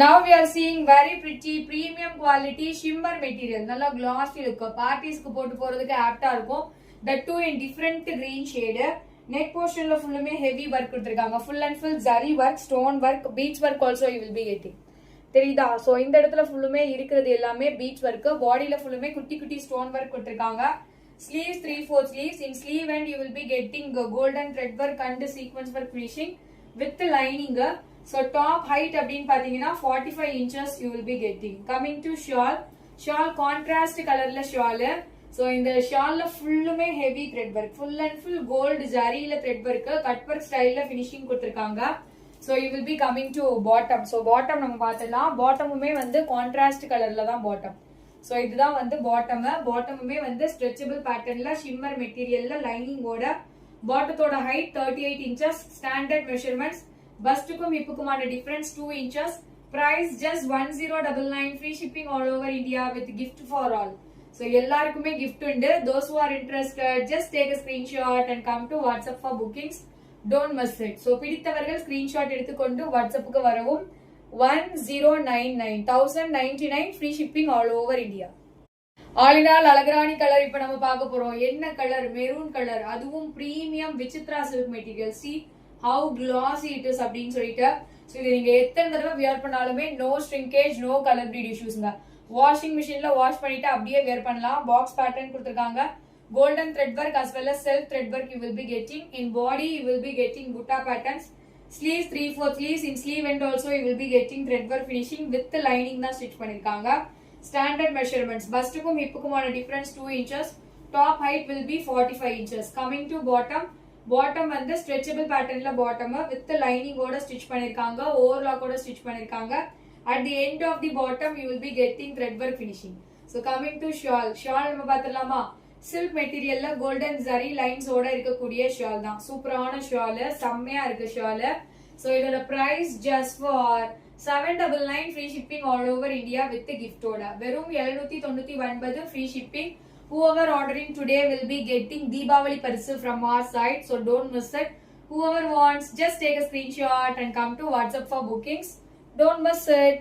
Now we are seeing very pretty premium quality shimmer material. நல்லா glossy இருக்கும். பார்ட்டிஸ்க்கு போட்டு போறதுக்கு ஆப்டா இருக்கும். That too in different green shade. Neck portionல ஃபுல்லுமே heavy work கொடுத்திருக்காங்க. Full and full zari work, stone work, beads work also you will be getting. தெரியுதா? So இந்த இடத்துல ஃபுல்லுமே இருக்கிறது எல்லாமே beads work. பாடியில ஃபுல்லுமே குட்டி குட்டி stone work கொடுத்திருக்காங்க. Sleeves 3/4 sleeves. In sleeve end you will be getting golden thread work and sequence work finishing with the lining. So top height அப்படினு பாத்தீங்கன்னா 45 inches you will be getting. Coming to shawl contrast colorல shawl. So இந்த shawlல ஃபுல்லுமே heavy thread work, full and full gold zariல thread work, cut work styleல finishing கொடுத்திருக்காங்க. So you will be coming to bottom. So bottom நம்ம பார்த்தலாம். bottomமே வந்து contrast colorல தான் bottom. So இதுதான் வந்து bottomமே வந்து stretchable patternல shimmer materialல lining ஓட bottomத்தோட height 38 inches, standard measurements. பஸ்டுக்கும் ஹிப்புக்குமான difference 2 inches. Price just 1099, free shipping all over India with gift for all. So எல்லாருக்குமே gift உண்டு. Those who are interested just take a screenshot and come to WhatsApp for bookings. Don't miss it. So பிடித்தவர்கள் screenshot எடுத்துக்கொண்டு WhatsAppக்கு வரவும். 1099 free shipping all over India. All in all அழகான colour இப்ப நம்ம பார்க்க போறோம். என்ன கலர்? Maroon colour. அதுவும் premium Vichitra silk material. See how glossy it is அப்படின்னு சொல்லிட்டு. சோ இது நீங்க எத்தனை தடவை வியர் பண்ணாலுமே no shrinkage, no color bleed issuesங்க. Washing மிஷின்ல வாஷ் பண்ணிட்டு அப்படியே வியர் பண்ணலாம். பாக்ஸ் பேட்டர்ன் கொடுத்திருக்காங்க. golden thread work as well as self thread work you will be getting. In body you will be getting butta patterns. Sleeves 3/4 sleeves. In sleeve end also you will be getting thread work finishing with the lining தான் stitch பண்ணிருக்காங்க. Standard measurements. பஸ்டுக்கும் ஹிப்புக்குமான difference 2 inches. Top height will be 45 inches. Coming to bottom வந்து stretchable patternல bottom with the lining ஓட stitch பண்ணிருக்காங்க. overlock ஓட stitch பண்ணிருக்காங்க. At the end of the bottom you will be getting thread work finishing. So coming to shawl நம்ம பார்த்தலாமா? silk materialல golden zari lines ஓட இருக்கக்கூடிய shawl தான். சூப்பரான shawl, செம்மையா இருக்கு shawl. So இதோட price just for 799, free shipping all over India with the gift ஓட. வெறும் 799 free shipping. Whoever ordering today will be getting Deepavali Parisu from our side. So don't miss it. Whoever wants, just take a screenshot and come to WhatsApp for bookings. Don't miss it.